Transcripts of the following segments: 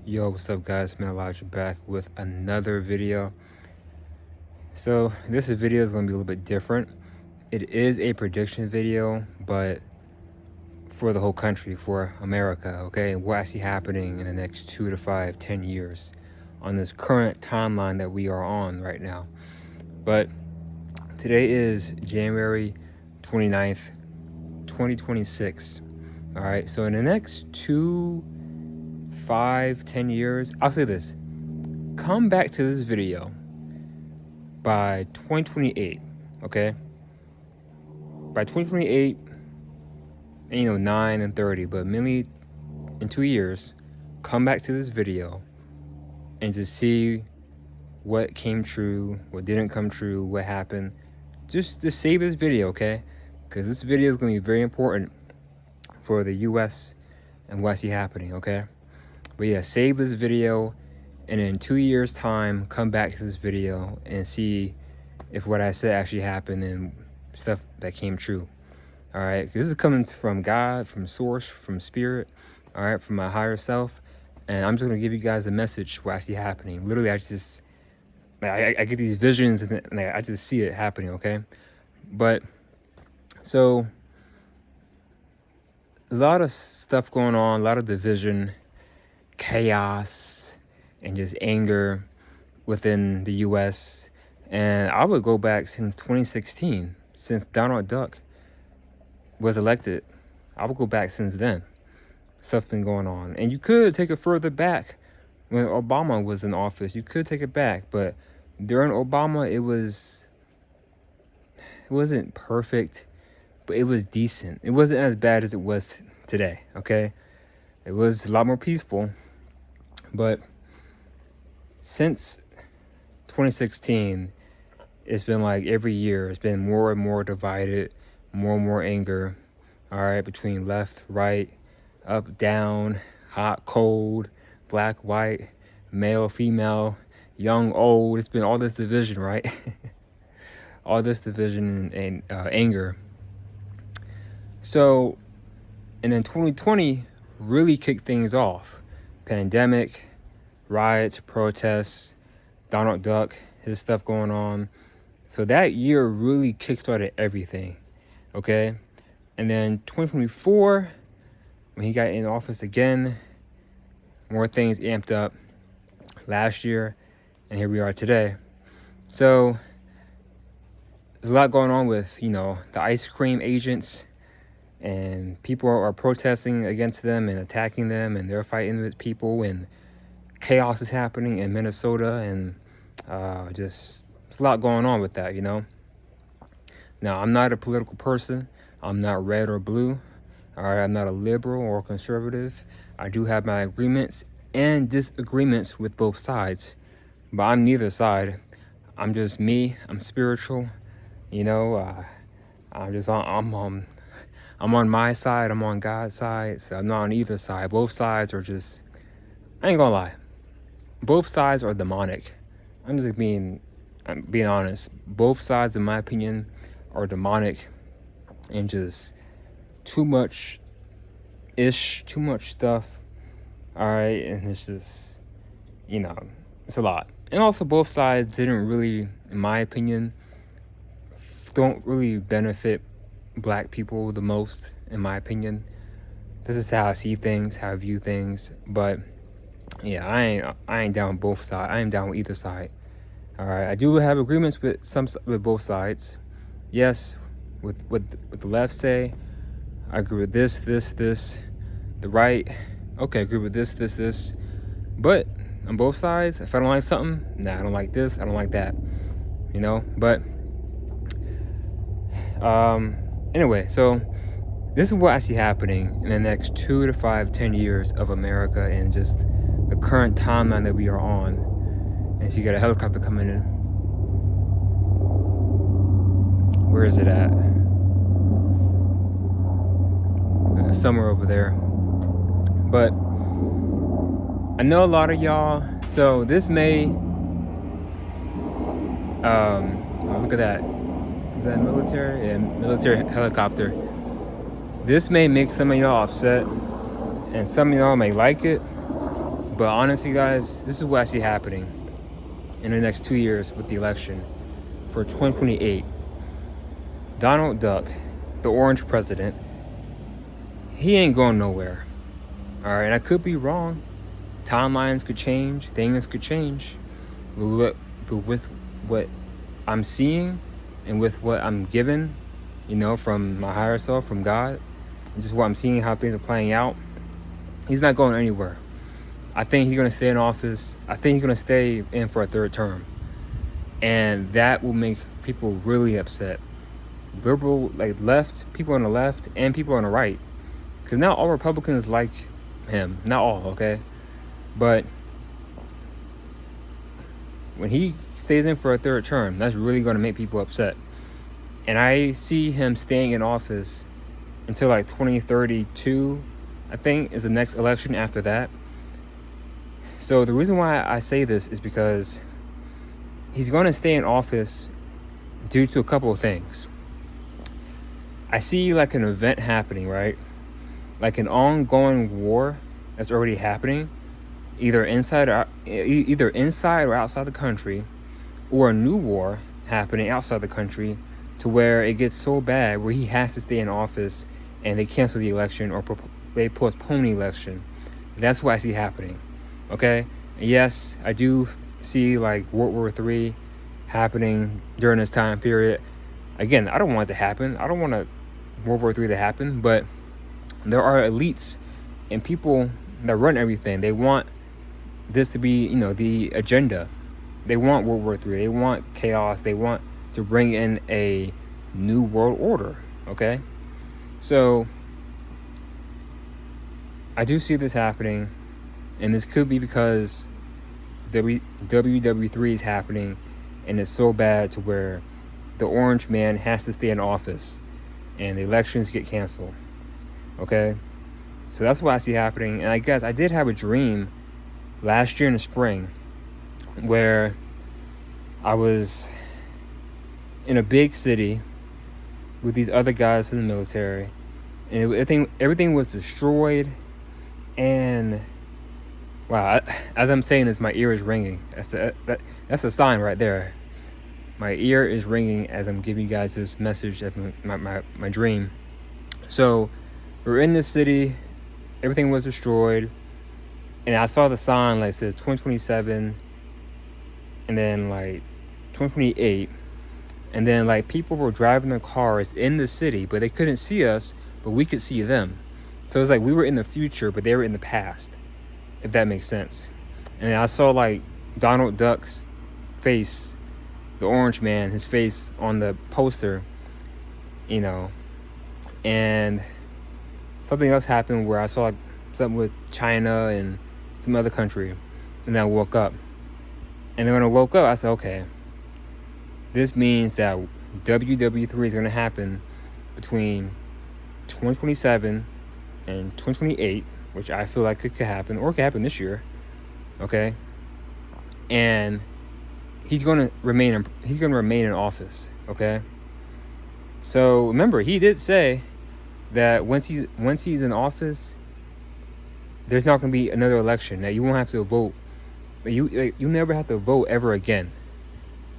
Yo, what's up guys? Man Elijah back with another video. So this video is going to be a little bit different. It is a prediction video, but for the whole country, for America, okay? What I see happening in the next 2 to 5, 10 years on this current timeline that we are on right now. But today is January 29th, 2026. All right, so in the next 2, 5, 10 years, I'll say this: come back to this video by 2028, okay? By 2028, and 9 and 30, but mainly in 2 years, come back to this video and just see what came true, what didn't come true, what happened. Just save this video, okay? Because this video is going to be very important for the US and what I see happening, okay? But yeah, save this video, and in 2 years time, come back to this video and see if what I said actually happened and stuff that came true. All right, this is coming from God, from source, from spirit, all right, from my higher self. And I'm just gonna give you guys a message what I see happening. Literally, I just, I get these visions and I just see it happening, okay? But, so, a lot of stuff going on, a lot of division, chaos, and just anger within the US. And I would go back since 2016, since Donald Duck was elected. I would go back since then. Stuff been going on. And you could take it further back when Obama was in office. You could take it back, but during Obama, it wasn't perfect, but it was decent. It wasn't as bad as it was today, okay? It was a lot more peaceful. But since 2016, it's been like every year, it's been more and more divided, more and more anger, all right, between left, right, up, down, hot, cold, black, white, male, female, young, old. It's been all this division, right? All this division and anger. So, and then 2020 really kicked things off. Pandemic, riots, protests, Donald Duck, his stuff going on. So that year really kickstarted everything, okay? And then 2024, when he got in office again, more things amped up last year, and here we are today. So there's a lot going on with, the ice cream agents, and people are protesting against them and attacking them, and they're fighting with people, and chaos is happening in Minnesota, and just there's a lot going on with that, Now, I'm not a political person. I'm not red or blue. All right, I'm not a liberal or conservative. I do have my agreements and disagreements with both sides, but I'm neither side. I'm just me. I'm spiritual. I'm on my side. I'm on God's side. So I'm not on either side. Both sides are just, I ain't gonna lie, both sides are demonic. I'm being honest. Both sides, in my opinion, are demonic and just too much stuff. All right, and it's just, it's a lot. And also, both sides didn't really, in my opinion, don't really benefit black people the most, in my opinion. This is how I see things, how I view things. But yeah, I ain't down with both sides. I ain't down with either side. All right, I do have agreements with both sides. Yes, with what the left say, I agree with this. The right, okay, I agree with this. But on both sides, if I don't like something, nah, I don't like this, I don't like that. But anyway, so this is what I see happening in the next 2 to 5, 10 years of America and just the current timeline that we are on. And so you got a helicopter coming in. Where is it at? Somewhere over there. But I know a lot of y'all. So this may, look at that. Is that military? Yeah, military helicopter. This may make some of y'all upset, and some of y'all may like it. But honestly, guys, this is what I see happening in the next 2 years with the election for 2028. Donald Duck, the orange president, he ain't going nowhere. All right, and I could be wrong. Timelines could change, things could change. But with what I'm seeing and with what I'm given, from my higher self, from God, and just what I'm seeing, how things are playing out, he's not going anywhere. I think he's going to stay in office. I think he's going to stay in for a third term. And that will make people really upset. Liberal, left, people on the left and people on the right. Because not all Republicans like him. Not all, okay? But when he stays in for a third term, that's really going to make people upset. And I see him staying in office until 2032, I think, is the next election after that. So the reason why I say this is because he's going to stay in office due to a couple of things. I see an event happening, right? An ongoing war that's already happening, either inside or outside the country, or a new war happening outside the country to where it gets so bad where he has to stay in office and they cancel the election or they postpone the election. That's what I see happening. Okay? And yes, I do see World War III happening during this time period. Again, I don't want it to happen. I don't want World War III to happen, but there are elites and people that run everything. They want this to be, the agenda. They want World War III. They want chaos. They want to bring in a new world order. Okay? So I do see this happening, and this could be because WW3 is happening, and it's so bad to where the orange man has to stay in office and the elections get canceled. Okay? So that's what I see happening. And I guess I did have a dream last year in the spring where I was in a big city with these other guys in the military, and everything was destroyed. And wow, as I'm saying this, my ear is ringing. That's a sign right there. My ear is ringing as I'm giving you guys this message of my dream. So we're in this city, everything was destroyed, and I saw the sign that says 2027, and then 2028, and then people were driving their cars in the city, but they couldn't see us, but we could see them. So it's we were in the future, but they were in the past, if that makes sense. And then I saw Donald Duck's face, the orange man, his face on the poster, and something else happened where I saw something with China and some other country, and then I woke up. And then when I woke up, I said, okay, this means that WW3 is going to happen between 2027 and 2028, which I feel like it could happen, or it could happen this year. Okay? And he's going to remain in office. Okay? So remember, he did say that once he's in office, there's not going to be another election. That you won't have to vote. You never have to vote ever again.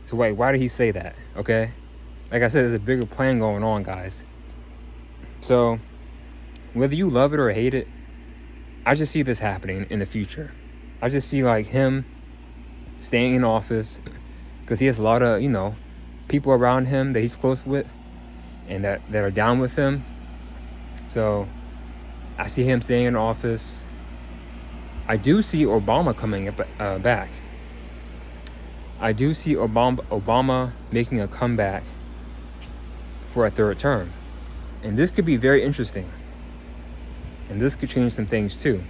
So why did he say that? Okay? Like I said, there's a bigger plan going on, guys. So whether you love it or hate it, I just see this happening in the future. I just see him staying in office because he has a lot of, people around him that he's close with and that are down with him. So I see him staying in office. I do see Obama coming back. I do see Obama making a comeback for a third term. And this could be very interesting. And this could change some things too.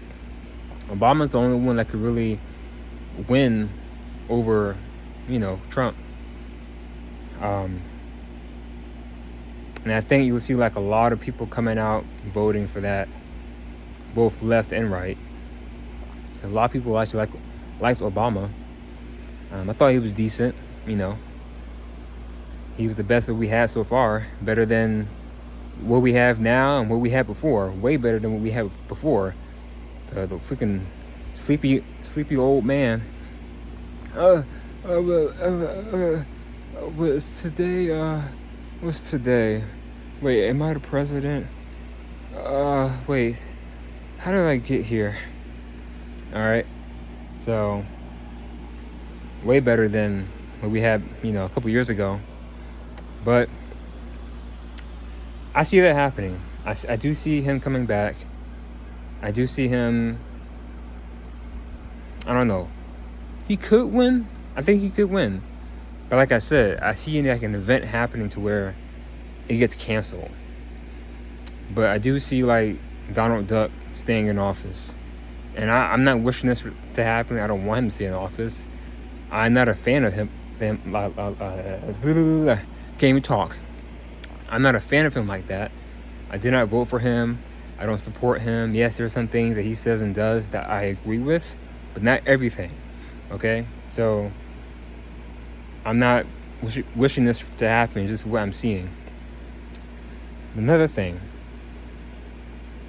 Obama's the only one that could really win over, Trump. And I think you'll see a lot of people coming out voting for that, both left and right. Because a lot of people actually liked Obama. I thought he was decent, He was the best that we had so far. Better than what we have now and what we had before. Way better than what we had before. The freaking sleepy old man. Uh, uh, uh, uh, uh, what's today? What's today? Wait, am I the president? Wait, how did I get here? All right, so way better than what we had, a couple years ago. But I see that happening. I do see him coming back. I do see him. I don't know. He could win. I think he could win. But like I said, I see like an event happening to where it gets canceled. But I do see like Donald Duck staying in office. And I'm not wishing this to happen. I don't want him to stay in office. I'm not a fan of him. Can't even talk. I'm not a fan of him like that. I did not vote for him. I don't support him. Yes, there are some things that he says and does that I agree with, but not everything. Okay? So I'm not wishing this to happen, just what I'm seeing. Another thing,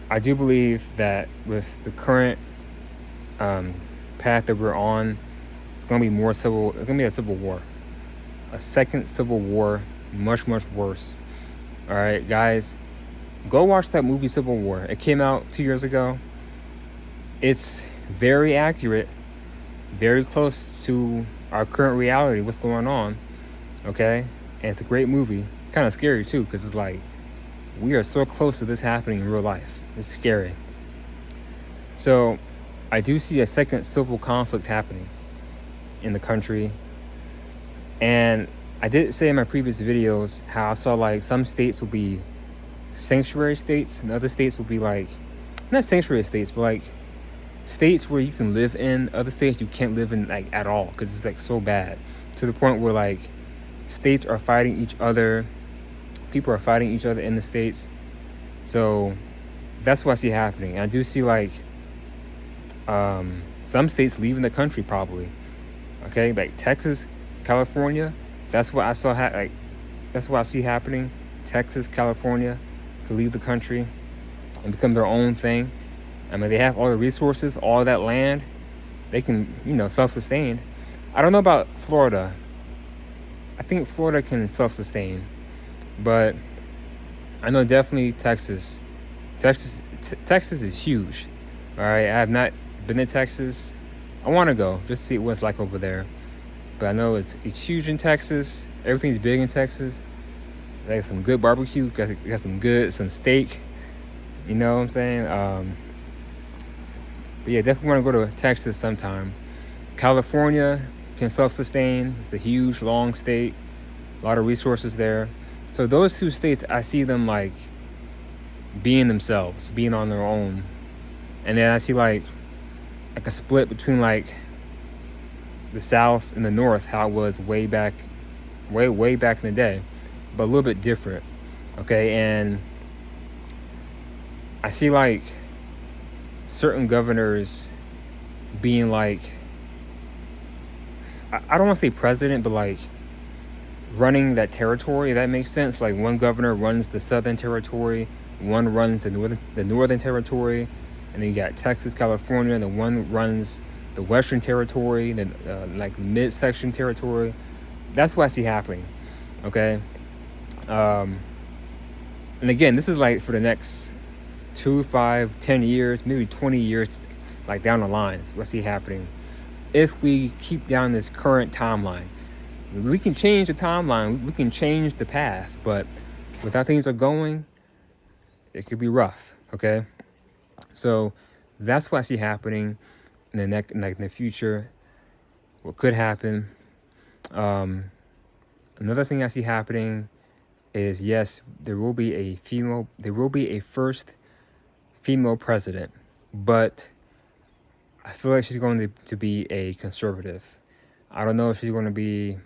I do believe that with the current path that we're on, it's going to be it's going to be a civil war. A second civil war, much, much worse. All right, guys, go watch that movie Civil War. It came out 2 years ago. It's very accurate, very close to our current reality, what's going on, okay? And it's a great movie. Kind of scary, too, because it's like, we are so close to this happening in real life. It's scary. So, I do see a second civil conflict happening in the country. And I did say in my previous videos how I saw like some states will be sanctuary states and other states will be like, not sanctuary states, but like states where you can live in, other states you can't live in like at all because it's like so bad, to the point where like states are fighting each other, people are fighting each other in the states. So that's what I see happening. And I do see like some states leaving the country probably, okay, like Texas, California. That's what I saw. That's what I see happening. Texas, California could leave the country and become their own thing. I mean, they have all the resources, all that land. They can, self-sustain. I don't know about Florida. I think Florida can self-sustain, but I know definitely Texas. Texas is huge. All right, I have not been to Texas. I want to go just to see what it's like over there. But I know it's huge in Texas. Everything's big in Texas. They got some good barbecue. Got some steak. You know what I'm saying? But yeah, definitely want to go to Texas sometime. California can self-sustain. It's a huge, long state. A lot of resources there. So those two states, I see them like being themselves, being on their own. And then I see like a split between like the South and the North, how it was way back in the day, but a little bit different. Okay, and I see like certain governors being like, I don't want to say president, but like running that territory, if that makes sense. Like one governor runs the Southern Territory, one runs the Northern Territory, and then you got Texas, California, and then one runs the Western Territory, the like midsection territory. That's what I see happening. Okay. And again, this is like for the next 2, 5, 10 years, maybe 20 years, like down the line. That's what I see happening. If we keep down this current timeline, we can change the timeline. We can change the path, but with how things are going, it could be rough. Okay. So that's what I see happening in the future. What could happen. Another thing I see happening is, yes, there will be a first female president, but I feel like she's going to be a conservative. I don't know if she's going to be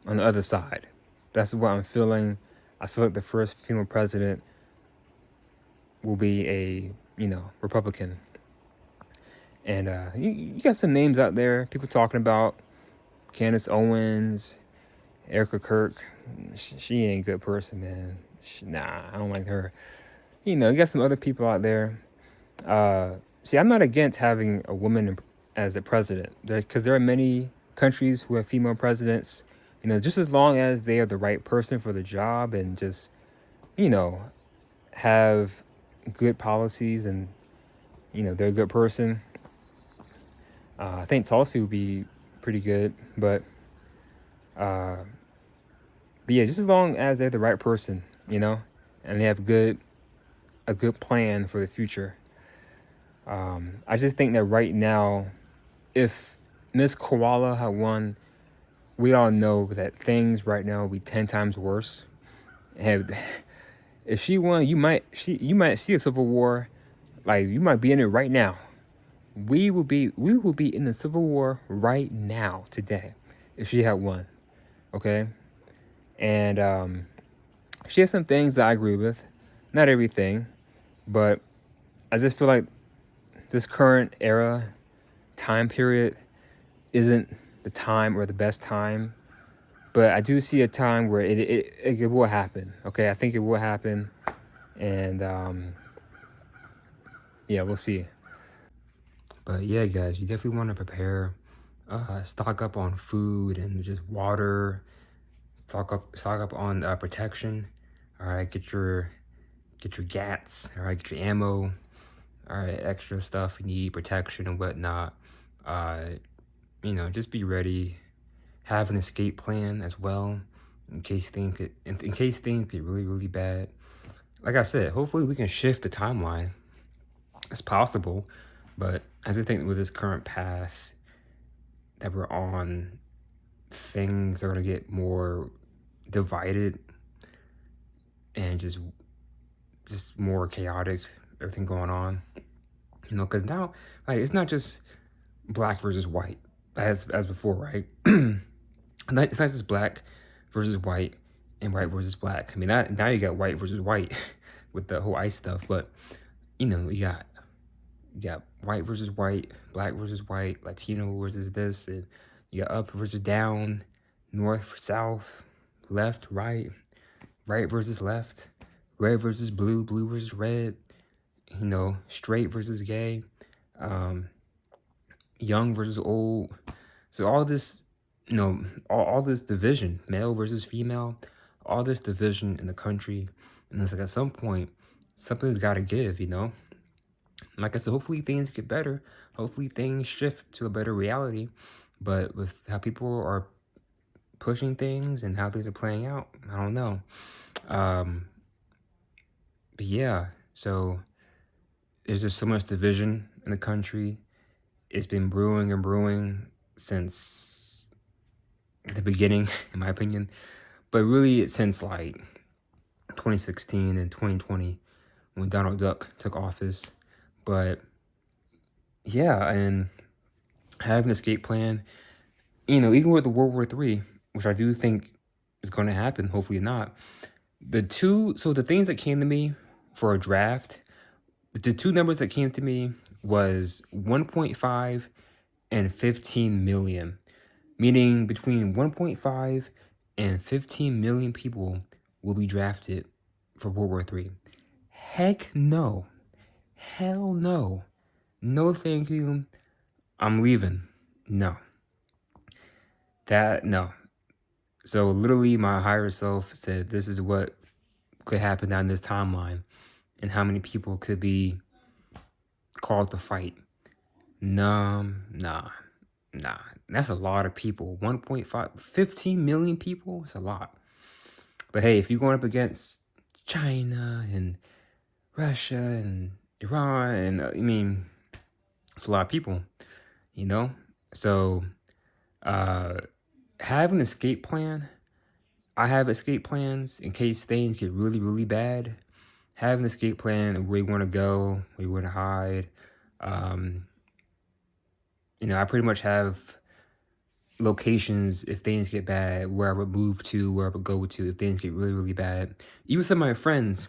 on the other side. That's what I'm feeling. I feel like the first female president will be a, Republican. And you got some names out there, people talking about Candace Owens, Erica Kirk. She ain't a good person, man. Nah, I don't like her. You got some other people out there. see, I'm not against having a woman as a president, because there are many countries who have female presidents. Just as long as they are the right person for the job and just you know have good policies, and they're a good person. I think Tulsi would be pretty good, uh, but yeah, just as long as they're the right person, and they have a good plan for the future. I just think that right now, if Miss Koala had won, we all know that things right now would be 10 times worse. And if she won, you might see a civil war, like you might be in it right now. We will be in the civil war right now today if she had won. Okay? And she has some things that I agree with. Not everything, but I just feel like this current era, time period, isn't the time or the best time. But I do see a time where it will happen. Okay, I think it will happen. And yeah, we'll see. But yeah, guys, you definitely want to prepare, stock up on food and just water, stock up on protection. All right, get your GATs. All right, get your ammo. All right, extra stuff you need, protection and whatnot. Just be ready. Have an escape plan as well, in case things get really, really bad. Like I said, hopefully we can shift the timeline. It's possible, but I just think with this current path that we're on, things are gonna get more divided and just more chaotic. Everything going on, because now, like, it's not just black versus white as before, right? It's not just black versus white and white versus black. I mean, now you got white versus white with the whole ICE stuff, but you got white versus white, black versus white, Latino versus this, and you got up versus down, north, south, left, right versus left, red versus blue, blue versus red, straight versus gay, young versus old. So all this, all this division, male versus female, all this division in the country, and it's like at some point, something's got to give, Like I said, hopefully things get better. Hopefully things shift to a better reality. But with how people are pushing things and how things are playing out, I don't know. But yeah, so there's just so much division in the country. It's been brewing and brewing since the beginning, in my opinion. But really, since like 2016 and 2020, when Donald Duck took office. But yeah, and have an escape plan. Even with the World War III, which I do think is going to happen, hopefully not. The things that came to me for a draft, the two numbers that came to me was 1.5 and 15 million, meaning between 1.5 and 15 million people will be drafted for World War III. Heck no. Hell no. No thank you. I'm leaving. No. No. So literally my higher self said this is what could happen down this timeline and how many people could be called to fight. Nah. That's a lot of people. 1.5, 15 million people? It's a lot. But hey, if you're going up against China and Russia and Iran, and it's a lot of people, So have an escape plan. I have escape plans in case things get really, really bad. Have an escape plan of where you want to go, where you want to hide. I pretty much have locations if things get bad, where I would move to, where I would go to if things get really, really bad. Even some of my friends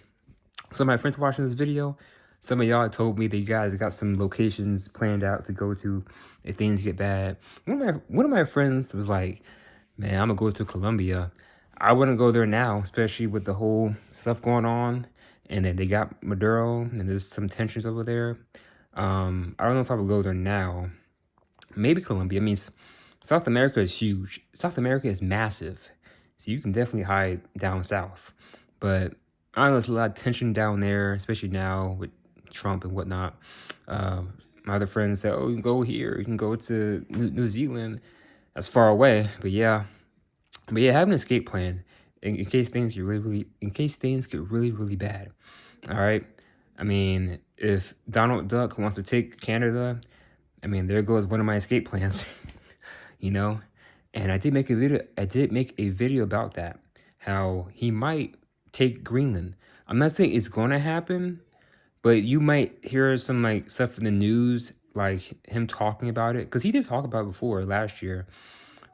watching this video, some of y'all told me that you guys got some locations planned out to go to if things get bad. One of my friends was like, man, I'm gonna go to Colombia. I wouldn't go there now, especially with the whole stuff going on, and then they got Maduro, and there's some tensions over there. I don't know if I would go there now. Maybe Colombia. I mean, South America is huge. South America is massive. So you can definitely hide down south. But I know there's a lot of tension down there, especially now with Trump and whatnot. My other friends said, oh, you can go here. You can go to New Zealand. That's far away. But yeah, have an escape plan in case things get really bad. All right. I mean, if Donald Duck wants to take Canada, I mean, there goes one of my escape plans. You know, and I did make a video about that, how he might take Greenland. I'm not saying it's gonna happen, but you might hear some like stuff in the news, like him talking about it, because he did talk about it before last year,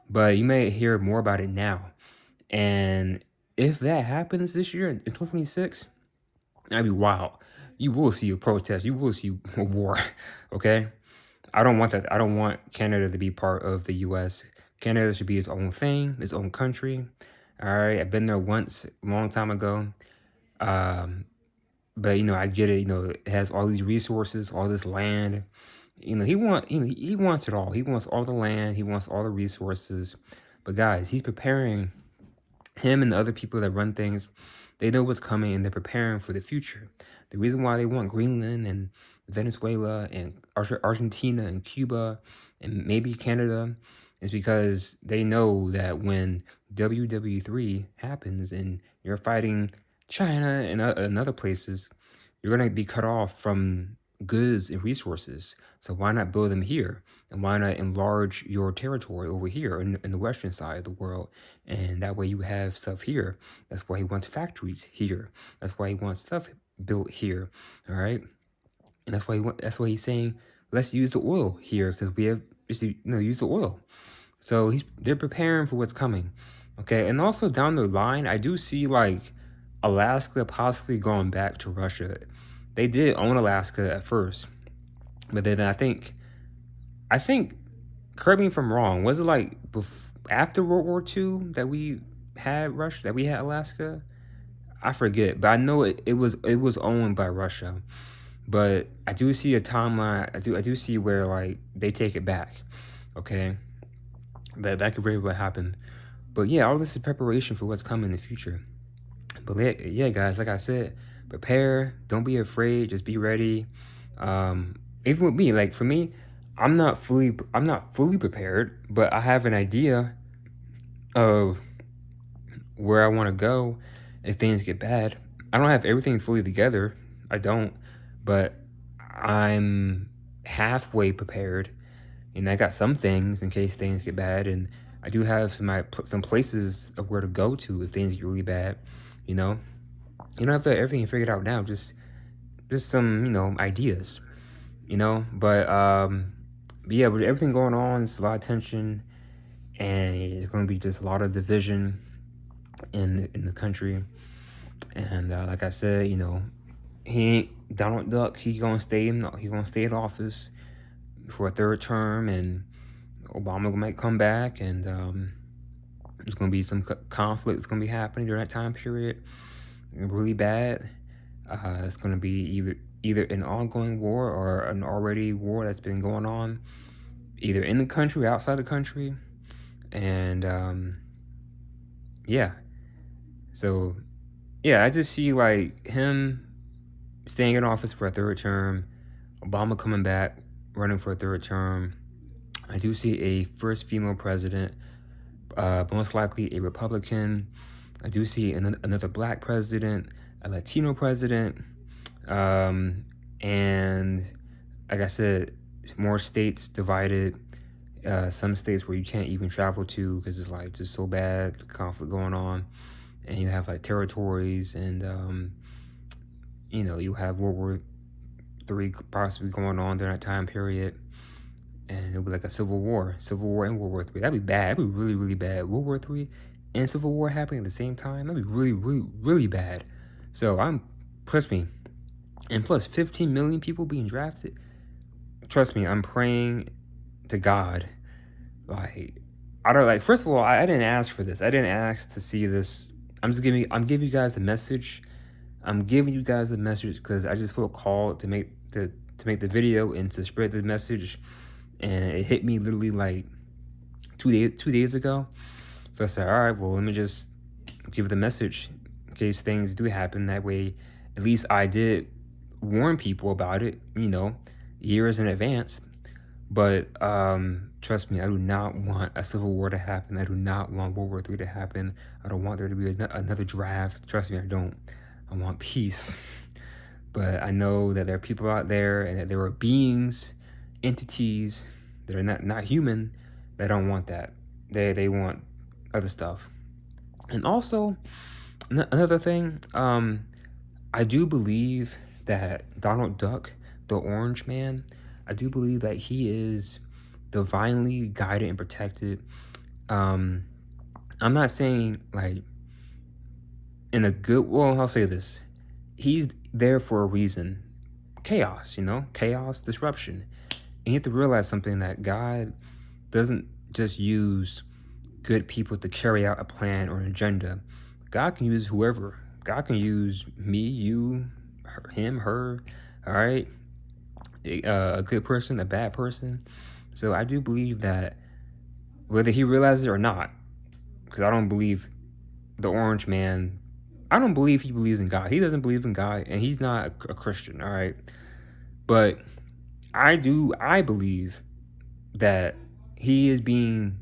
but you may hear more about it now. And if that happens this year in 2026, that'd be wild. You will see a protest. You will see a war. Okay. I don't want that. I don't want Canada to be part of the U.S. Canada should be its own thing, its own country. All right. I've been there once a long time ago. But, I get it. It has all these resources, all this land. He wants it all. He wants all the land. He wants all the resources. But guys, he's preparing him and the other people that run things. They know what's coming and they're preparing for the future. The reason why they want Greenland and Venezuela and Argentina and Cuba and maybe Canada is because they know that when WW3 happens and you're fighting China and other places, you're going to be cut off from goods and resources. So why not build them here? And why not enlarge your territory over here in the western side of the world? And that way you have stuff here. That's why he wants factories here. That's why he wants stuff built here. All right. And that's why he's saying, let's use the oil here, because we have use the oil. So they're preparing for what's coming. Okay. And also down the line, I do see like Alaska possibly going back to Russia. They did own Alaska at first, but then I think, correct me if I'm wrong, was it like after World War II that we had Russia, that we had Alaska? I forget, but I know it was owned by Russia. But I do see a timeline. I do see where like they take it back. Okay, that could very well happen. But yeah, all this is preparation for what's coming in the future. But yeah, guys, like I said, prepare. Don't be afraid. Just be ready. Even with me, like for me, I'm not fully prepared, but I have an idea of where I want to go if things get bad. I don't have everything fully together. I don't, but I'm halfway prepared, and I got some things in case things get bad, and I do have some places of where to go to if things get really bad. You don't have to have everything figured out now. Just some ideas. But yeah, with everything going on, it's a lot of tension, and it's going to be just a lot of division in the country. And like I said, he ain't Donald Duck. He's gonna stay in office for a third term, and Obama might come back, and there's gonna be some conflict that's gonna be happening during that time period, really bad. It's gonna be either an ongoing war or an already war that's been going on, either in the country or outside the country, and yeah. So yeah, I just see like him staying in office for a third term, Obama coming back, running for a third term. I do see a first female president, most likely a Republican. I do see another black president, a Latino president, and like I said, more states divided. Some states where you can't even travel to because it's like just so bad, conflict going on. And you have like territories, and you have World War III possibly going on during that time period, and it'll be like a civil war and World War III. That'd be bad. That'd be really, really bad. World War III and Civil War happening at the same time. That'd be really, really, really bad. So trust me, and plus 15 million people being drafted. Trust me, I'm praying to God. Like, I don't like. First of all, I didn't ask for this. I didn't ask to see this. I'm giving you guys a message. I'm giving you guys a message because I just feel called to to make the video and to spread the message. And it hit me literally like 2 days ago. So I said, all right, well, let me just give the message in case things do happen. That way, at least I did warn people about it, years in advance. But trust me, I do not want a civil war to happen. I do not want World War III to happen. I don't want there to be another draft. Trust me, I don't. I want peace. But I know that there are people out there and that there are beings, entities that are not human that don't want that. They want other stuff. And also, another thing, I do believe that Donald Duck, the Orange Man, I do believe that he is divinely guided and protected. I'm not saying like in a good, well, I'll say this. He's there for a reason. Chaos, chaos, disruption. And you have to realize something, that God doesn't just use good people to carry out a plan or an agenda. God can use whoever. God can use me, you, him, her, all right? A good person, a bad person. So I do believe that whether he realizes it or not, because I don't believe the Orange Man, I don't believe he believes in God. He doesn't believe in God, and he's not a Christian, all right? But I believe that he is being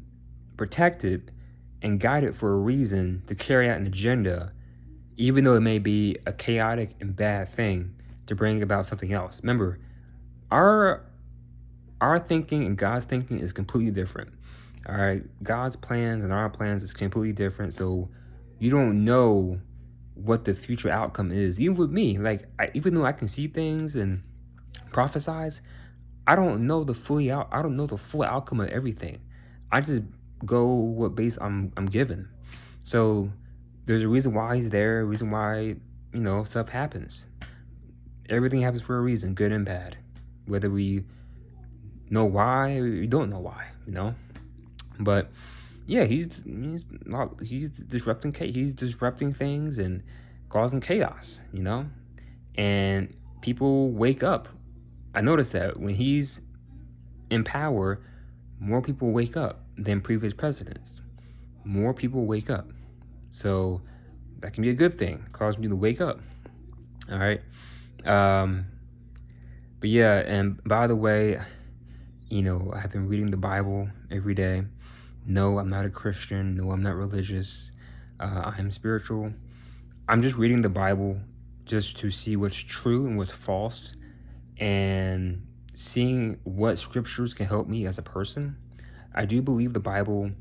protected and guided for a reason to carry out an agenda, even though it may be a chaotic and bad thing to bring about something else. Remember, our thinking and God's thinking is completely different. All right, God's plans and our plans is completely different. So you don't know what the future outcome is. Even with me, like even though I can see things and prophesize, I don't know the full outcome of everything. I just go what base I'm given. So there's a reason why he's there, a reason why, stuff happens. Everything happens for a reason, good and bad. Whether we know why or we don't know why, But yeah, he's disrupting things and causing chaos, And people wake up. I noticed that when he's in power, more people wake up than previous presidents. More people wake up. So that can be a good thing. Cause me to wake up. All right. But yeah, and by the way, I have been reading the Bible every day. No, I'm not a Christian. No, I'm not religious. I am spiritual. I'm just reading the Bible just to see what's true and what's false, and seeing what scriptures can help me as a person. I do believe the Bible.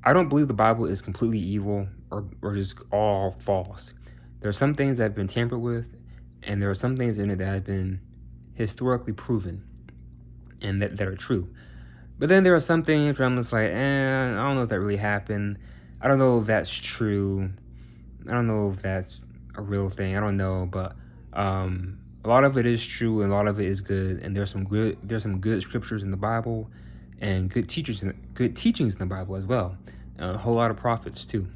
I don't believe the Bible is completely evil or just all false. There are some things that have been tampered with, and there are some things in it that have been historically proven and that are true. But then there are some things where I'm just like, I don't know if that really happened. I don't know if that's true. I don't know if that's a real thing. I don't know, but a lot of it is true and a lot of it is good. And there's some good scriptures in the Bible, and good teachings in the Bible as well. A whole lot of prophets too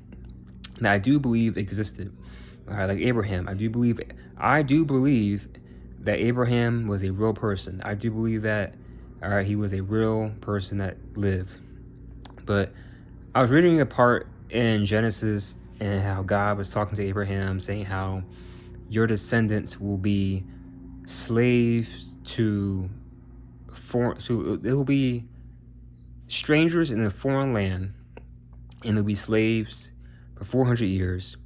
that I do believe existed. Like Abraham, I do believe that Abraham was a real person. I do believe that. All right, he was a real person that lived. But I was reading a part in Genesis and how God was talking to Abraham, saying how your descendants will be slaves they will be strangers in a foreign land, and they'll be slaves for 400 years.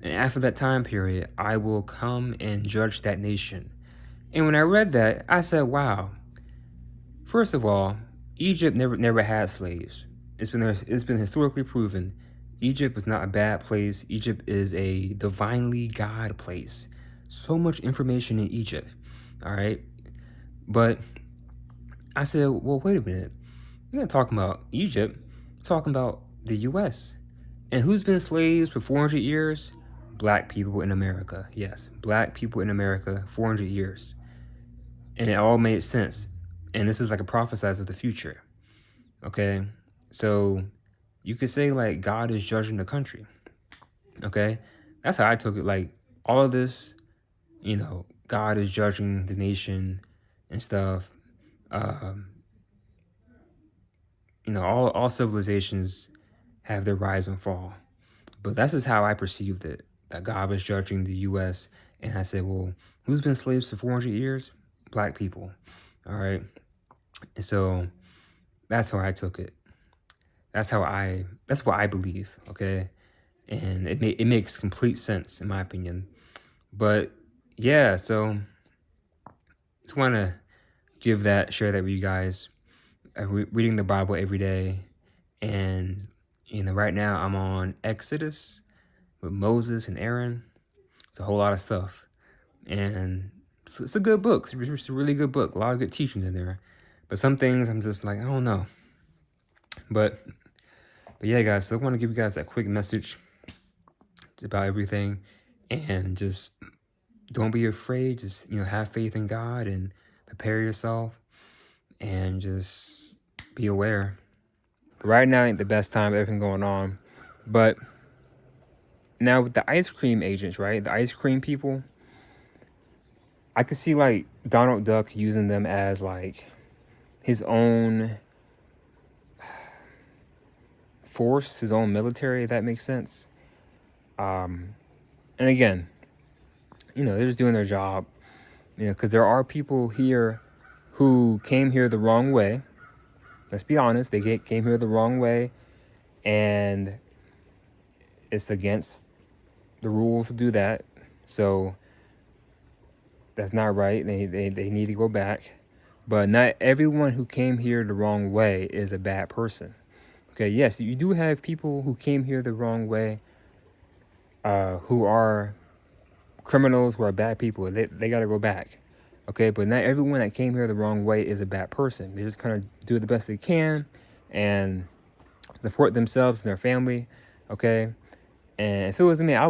And after that time period, I will come and judge that nation. And when I read that, I said, wow. First of all, Egypt never had slaves. It's been historically proven. Egypt was not a bad place. Egypt is a divinely God place. So much information in Egypt. All right. But I said, well, wait a minute. We're not talking about Egypt. We're talking about the U.S. And who's been slaves for 400 years? Black people in America. Yes, black people in America, 400 years. And it all made sense. And this is like a prophesize of the future. Okay? So you could say like God is judging the country. Okay? That's how I took it. Like all of this, God is judging the nation and stuff. Um, all civilizations have their rise and fall. But that's just how I perceived it, that God was judging the U.S. And I said, well, who's been slaves for 400 years? Black people. All right. And so that's how I took it. That's what I believe. Okay. And it makes complete sense in my opinion. But yeah, so just want to share that with you guys. Reading the Bible every day. And, right now I'm on Exodus with Moses and Aaron. It's a whole lot of stuff. And it's a good book. It's a really good book. A lot of good teachings in there. But some things I'm just like, I don't know. But yeah, guys, so I want to give you guys that quick message about everything. And just don't be afraid. Just, have faith in God and prepare yourself. And just be aware. Right now ain't the best time, everything going on. But now with the ice cream agents, right? The ice cream people, I could see like Donald Duck using them as like his own force, his own military, if that makes sense. And again, they're just doing their job, because there are people here who came here the wrong way. Let's be honest, they came here the wrong way, and it's against the rules to do that. So that's not right. They need to go back. But not everyone who came here the wrong way is a bad person. Okay, yes, you do have people who came here the wrong way, who are criminals, who are bad people. They got to go back. Okay, but not everyone that came here the wrong way is a bad person. They just kind of do the best they can and support themselves and their family. Okay, and if it was me, I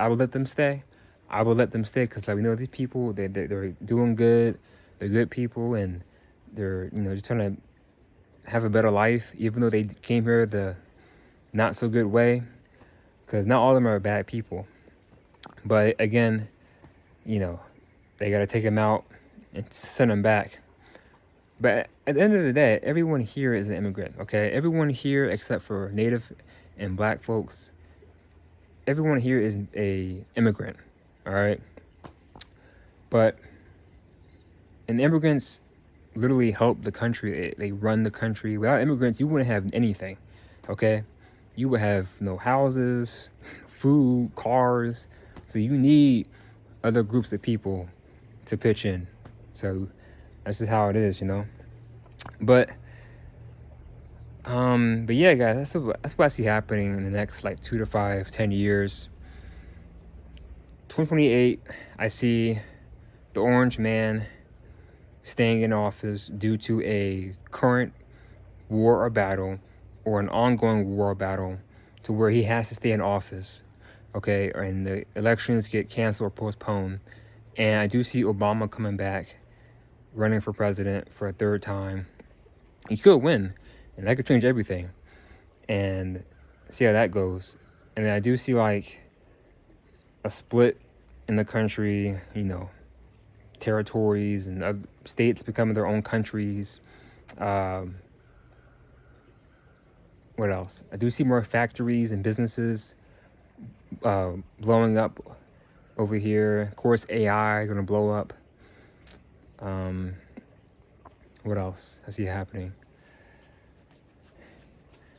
would let them stay. I would let them stay because, like, we know these people, they're doing good. They're good people, and they're just trying to have a better life, even though they came here the not so good way. Because not all of them are bad people. But again, they got to take them out and send them back. But at the end of the day, everyone here is an immigrant, okay? Everyone here except for Native and Black folks, everyone here is a immigrant, all right? But immigrants literally help the country. They run the country. Without immigrants, you wouldn't have anything, okay? You would have no houses, food, cars. So you need other groups of people to pitch in. So that's just how it is, But yeah, guys, that's what I see happening in the next like 2 to 5, 10 years. 2028, I see the Orange Man staying in office due to a current war or battle, or an ongoing war or battle, to where he has to stay in office, okay, and the elections get canceled or postponed. And I do see Obama coming back, running for president for a third time. He could win, and that could change everything. And see how that goes. And then I do see like a split in the country, territories and other states becoming their own countries. What else? I do see more factories and businesses blowing up over here. Of course, AI gonna blow up. What else I see happening?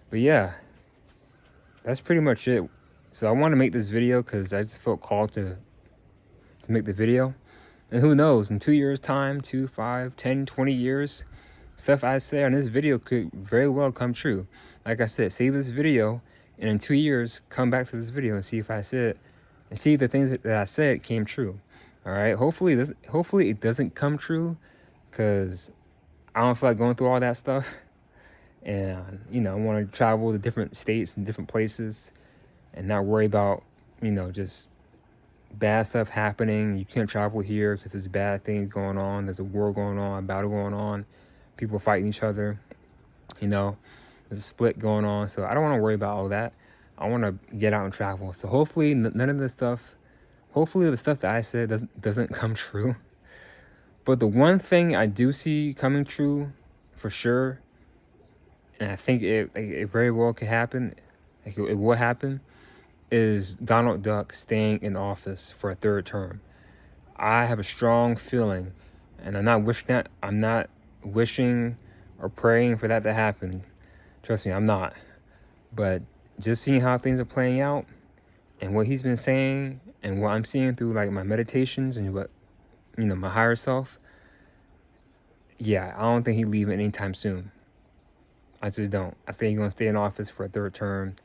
But yeah, that's pretty much it. So I want to make this video because I just felt called to make the video. And who knows, in 2 years time, 2, 5, 10, 20 years, stuff I say on this video could very well come true. Like I said, save this video, and in 2 years, come back to this video and see if I said, and see if the things that I said came true. All right, hopefully it doesn't come true, because I don't feel like going through all that stuff. And, I want to travel to different states and different places and not worry about, just bad stuff happening. You can't travel here because there's bad things going on. There's a war going on, a battle going on. People fighting each other. There's a split going on. So I don't want to worry about all that. I want to get out and travel. So hopefully none of this stuff, hopefully the stuff that I said doesn't come true. But the one thing I do see coming true for sure, and I think it very well could happen, like it will happen, is Donald Duck staying in office for a third term. I have a strong feeling, and I'm not wishing or praying for that to happen. Trust me, I'm not. But just seeing how things are playing out and what he's been saying and what I'm seeing through like my meditations and what, my higher self, yeah, I don't think he's leaving anytime soon. I just don't. I think he's gonna stay in office for a third term,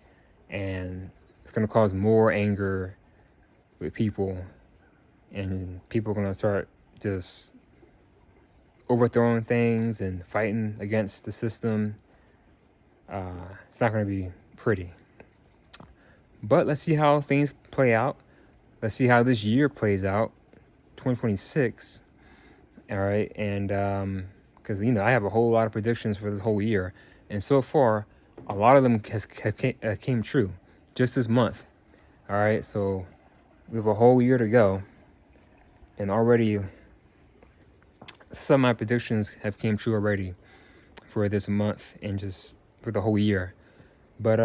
and it's gonna cause more anger with people, and people are gonna start just overthrowing things and fighting against the system. It's not gonna be pretty. But let's see how things play out. Let's see how this year plays out, 2026. All right, and because I have a whole lot of predictions for this whole year, and so far, a lot of them came true just this month. All right, so we have a whole year to go, and already some of my predictions have came true already for this month and just for the whole year. But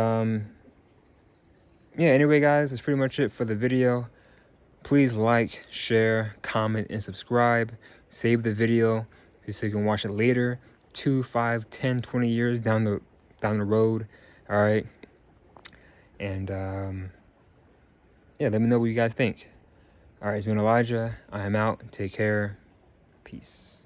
yeah, anyway, guys, that's pretty much it for the video. Please like, share, comment, and subscribe. Save the video so you can watch it later, 2, 5, 10, 20 years down the road. All right. And yeah, let me know what you guys think. All right, it's been Elijah. I am out. Take care. Peace.